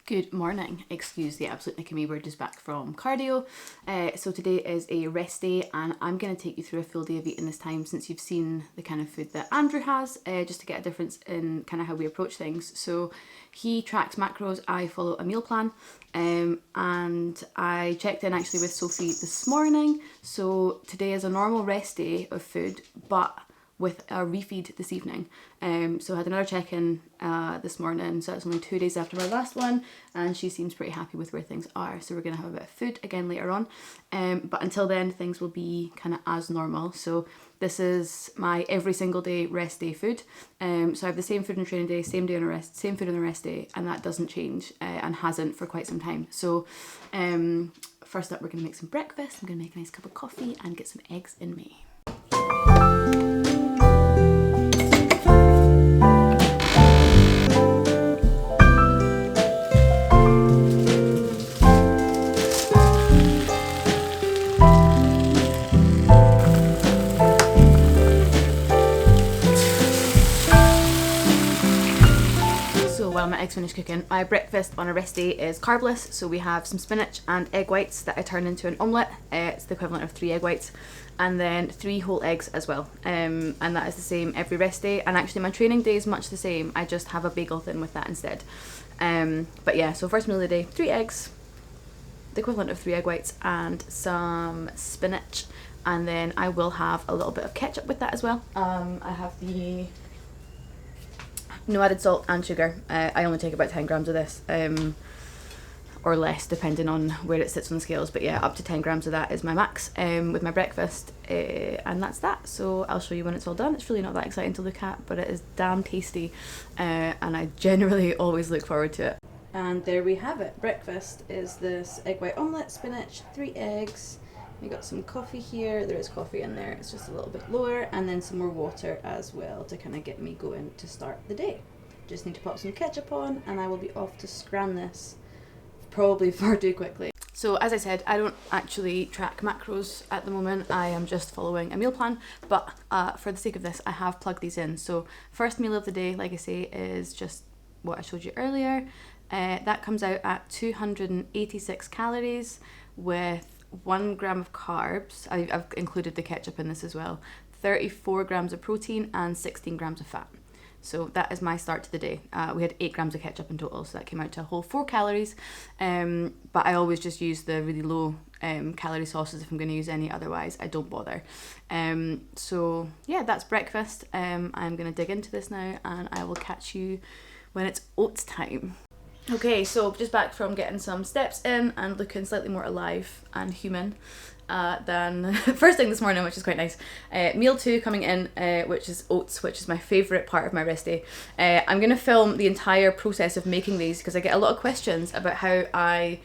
Good morning. Excuse the absolute nick of me, we're just back from cardio. So today is a rest day and I'm going to take you through a full day of eating this time since you've seen the kind of food that Andrew has, just to get a difference in kind of how we approach things. So he tracks macros, I follow a meal plan, and I checked in actually with Sophie this morning. So today is a normal rest day of food, but with a refeed this evening. So I had another check-in this morning, so that's only 2 days after my last one, and she seems pretty happy with where things are. So we're gonna have a bit of food again later on. But until then, things will be kind of as normal. So this is my every single day rest day food. So I have the same food on training day, same food on the rest day, and that doesn't change and hasn't for quite some time. So first up, we're gonna make some breakfast. I'm gonna make a nice cup of coffee and get some eggs in me. While my eggs finish cooking, my breakfast on a rest day is carbless. So we have some spinach and egg whites that I turn into an omelette. It's the equivalent of 3 egg whites, and then 3 whole eggs as well. And that is the same every rest day. And actually my training day is much the same. I just have a bagel thin with that instead. But yeah, so first meal of the day, 3 eggs, the equivalent of 3 egg whites, and some spinach. And then I will have a little bit of ketchup with that as well. I have the no added salt and sugar. I only take about 10 grams of this, or less depending on where it sits on the scales, but yeah, up to 10 grams of that is my max with my breakfast, and that's that. So I'll show you when it's all done. It's really not that exciting to look at, but it is damn tasty, and I generally always look forward to it. And there we have it. Breakfast is this egg white omelette, spinach, 3 eggs. We got some coffee here. There is coffee in there. It's just a little bit lower, and then some more water as well to kind of get me going to start the day. Just need to pop some ketchup on, and I will be off to scran this probably far too quickly. So as I said, I don't actually track macros at the moment. I am just following a meal plan, but for the sake of this, I have plugged these in. So first meal of the day, like I say, is just what I showed you earlier. That comes out at 286 calories with 1 gram of carbs. I've included the ketchup in this as well. 34 grams of protein and 16 grams of fat. So that is my start to the day. We had 8 grams of ketchup in total, so that came out to a whole 4 calories. But I always just use the really low calorie sauces if I'm going to use any, otherwise I don't bother. So yeah, that's breakfast. I'm going to dig into this now, and I will catch you when it's oats time. Okay, so just back from getting some steps in and looking slightly more alive and human than first thing this morning, which is quite nice. Meal 2 coming in, which is oats, which is my favourite part of my rest day. I'm going to film the entire process of making these because I get a lot of questions about how I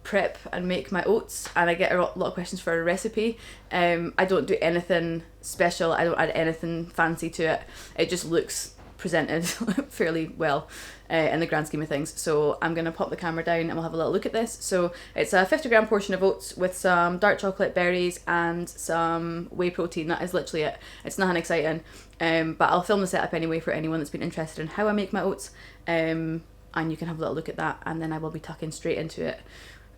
prep and make my oats, and I get a lot of questions for a recipe. I don't do anything special. I don't add anything fancy to it. It just looks presented fairly well in the grand scheme of things. So I'm going to pop the camera down and we'll have a little look at this. So it's a 50-gram portion of oats with some dark chocolate, berries, and some whey protein. That is literally it. It's nothing exciting, but I'll film the setup anyway for anyone that's been interested in how I make my oats, and you can have a little look at that, and then I will be tucking straight into it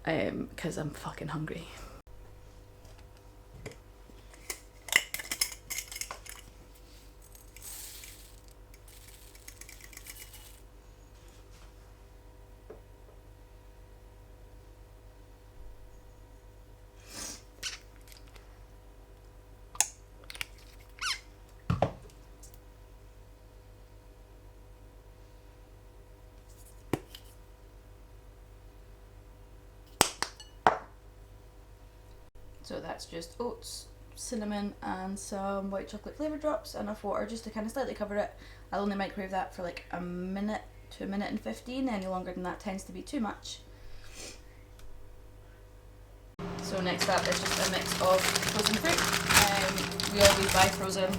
because I'm fucking hungry. So that's just oats, cinnamon, and some white chocolate flavour drops, and enough water just to kind of slightly cover it. I'll only microwave that for like a minute to a minute and 15. Any longer than that tends to be too much. So next up is just a mix of frozen fruit. We always buy frozen.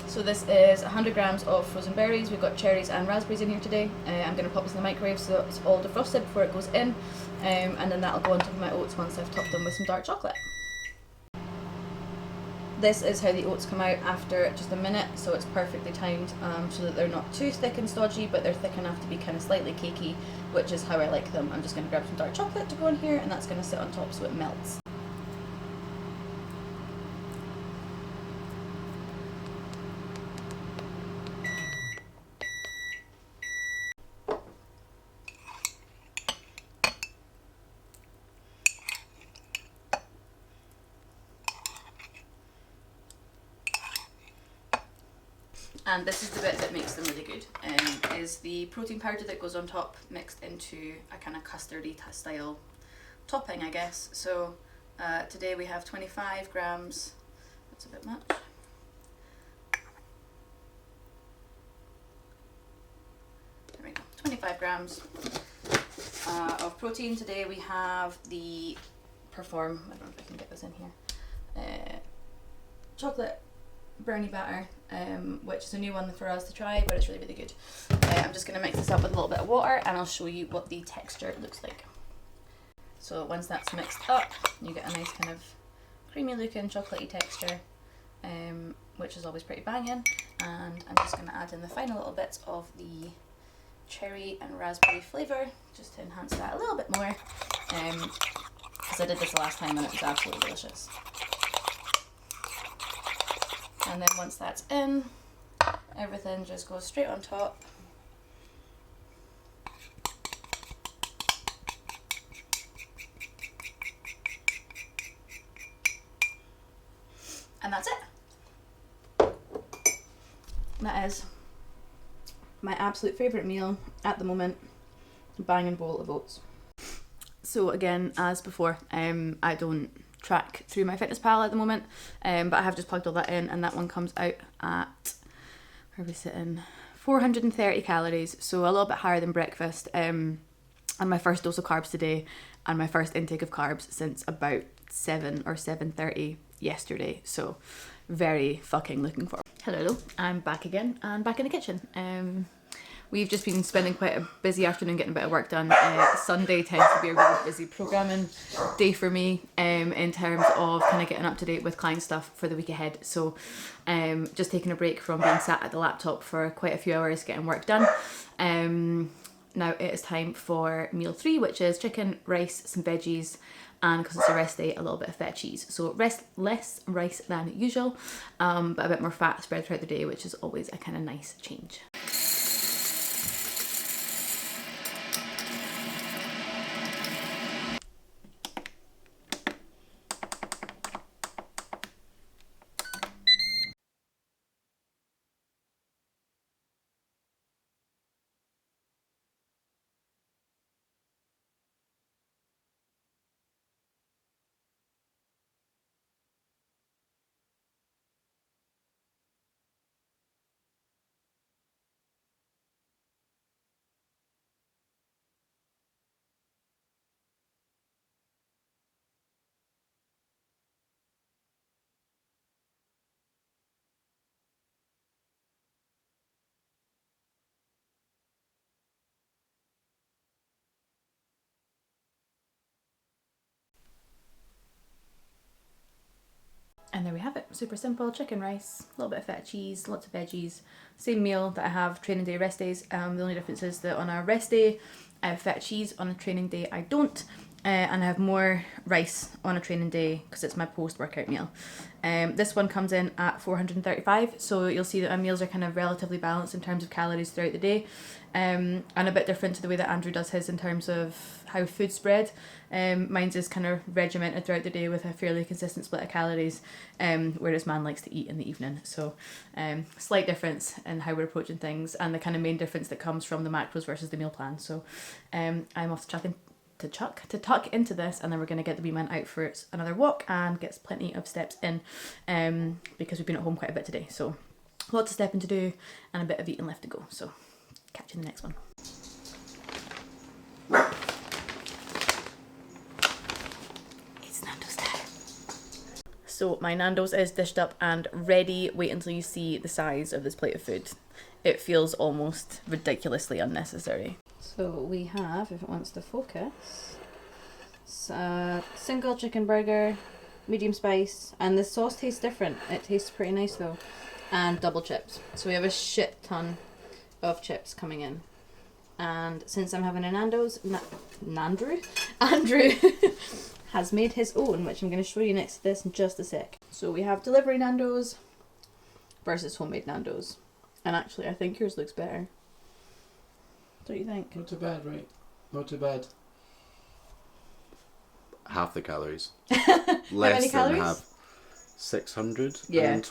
So this is 100 grams of frozen berries. We've got cherries and raspberries in here today. I'm going to pop this in the microwave so it's all defrosted before it goes in, and then that'll go on top of my oats once I've topped them with some dark chocolate. This is how the oats come out after just a minute, so it's perfectly timed so that they're not too thick and stodgy, but they're thick enough to be kind of slightly cakey, which is how I like them. I'm just going to grab some dark chocolate to go in here, and that's going to sit on top so it melts. And this is the bit that makes them really good, is the protein powder that goes on top mixed into a kind of custardy style topping, I guess. So today we have 25 grams, that's a bit much. There we go, 25 grams of protein. Today we have the Perform, I don't know if I can get this in here, chocolate brownie batter, which is a new one for us to try, but it's really, really good. I'm just going to mix this up with a little bit of water and I'll show you what the texture looks like. So once that's mixed up, you get a nice kind of creamy looking chocolatey texture, which is always pretty banging. And I'm just going to add in the final little bits of the cherry and raspberry flavour just to enhance that a little bit more, because I did this the last time and it was absolutely delicious. And then once that's in, everything just goes straight on top. And that's it. That is my absolute favourite meal at the moment, a banging bowl of oats. So again, as before, I don't track through MyFitnessPal at the moment, but I have just plugged all that in, and that one comes out at, where are we sitting, 430 calories, so a little bit higher than breakfast, and my first dose of carbs today, and my first intake of carbs since about 7 or 7:30 yesterday, so very fucking looking forward. Hello, I'm back again and back in the kitchen. We've just been spending quite a busy afternoon getting a bit of work done. Sunday tends to be a really busy programming day for me, in terms of kind of getting up to date with client stuff for the week ahead. So just taking a break from being sat at the laptop for quite a few hours getting work done. Now it is time for meal 3, which is chicken, rice, some veggies, and because it's a rest day, a little bit of feta cheese. So less rice than usual, but a bit more fat spread throughout the day, which is always a kind of nice change. And there we have it, super simple, chicken, rice, a little bit of feta cheese, lots of veggies, same meal that I have training day, rest days. The only difference is that on a rest day I have feta cheese, on a training day I don't, and I have more rice on a training day because it's my post-workout meal. This one comes in at 435, so you'll see that my meals are kind of relatively balanced in terms of calories throughout the day, and a bit different to the way that Andrew does his in terms of how food's spread. Mine's is kind of regimented throughout the day with a fairly consistent split of calories, whereas man likes to eat in the evening. So slight difference in how we're approaching things, and the kind of main difference that comes from the macros versus the meal plan. So I'm off to tuck into this, and then we're going to get the wee man out for another walk and gets plenty of steps in, because we've been at home quite a bit today, so lots of stepping to do and a bit of eating left to go. So catch you in the next one. It's Nando's time. So my Nando's is dished up and ready. Wait until you see the size of this plate of food. It feels almost ridiculously unnecessary. So we have, if it wants to focus, single chicken burger, medium spice, and the sauce tastes different. It tastes pretty nice though. And double chips. So we have a shit ton of chips coming in. And since I'm having a Nando's, Andrew has made his own, which I'm going to show you next to this in just a sec. So we have delivery Nando's versus homemade Nando's. And actually, I think yours looks better. Don't you think? Not too bad, right? Not too bad. Half the calories. Less than calories? Half. 620? Yeah.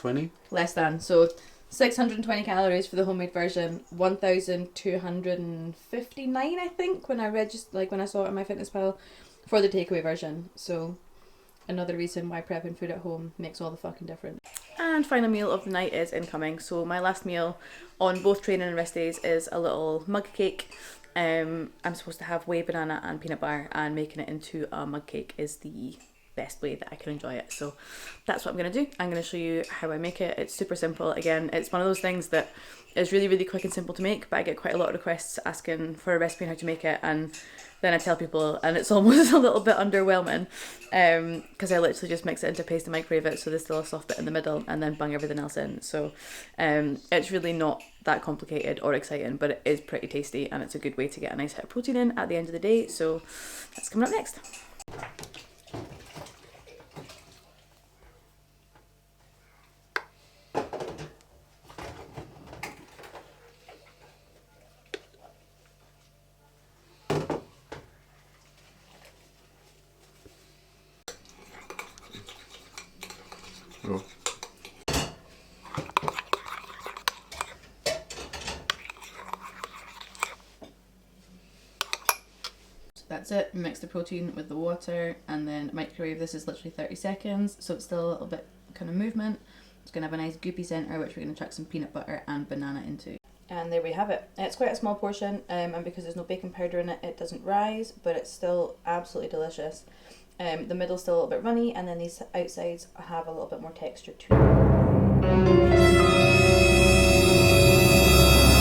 Less than. So 620 calories for the homemade version, 1,259 I think when I when I saw it on MyFitnessPal for the takeaway version. So another reason why prepping food at home makes all the fucking difference. And final meal of the night is incoming. So my last meal on both training and rest days is a little mug cake. I'm supposed to have whey, banana and peanut butter, and making it into a mug cake is the best way that I can enjoy it. So that's what I'm going to do. I'm going to show you how I make it. It's super simple. Again, it's one of those things that is really, really quick and simple to make, but I get quite a lot of requests asking for a recipe on how to make it, and then I tell people and it's almost a little bit underwhelming because I literally just mix it into paste and microwave it so there's still a soft bit in the middle and then bung everything else in. So it's really not that complicated or exciting, but it is pretty tasty and it's a good way to get a nice hit of protein in at the end of the day. So that's coming up next. Oh. So that's it. Mix the protein with the water and then microwave. This is literally 30 seconds, so it's still a little bit kind of movement. It's going to have a nice goopy centre, which we're going to chuck some peanut butter and banana into. And there we have it. It's quite a small portion, and because there's no baking powder in it, it doesn't rise, but it's still absolutely delicious. The middle's still a little bit runny, and then these outsides have a little bit more texture to them.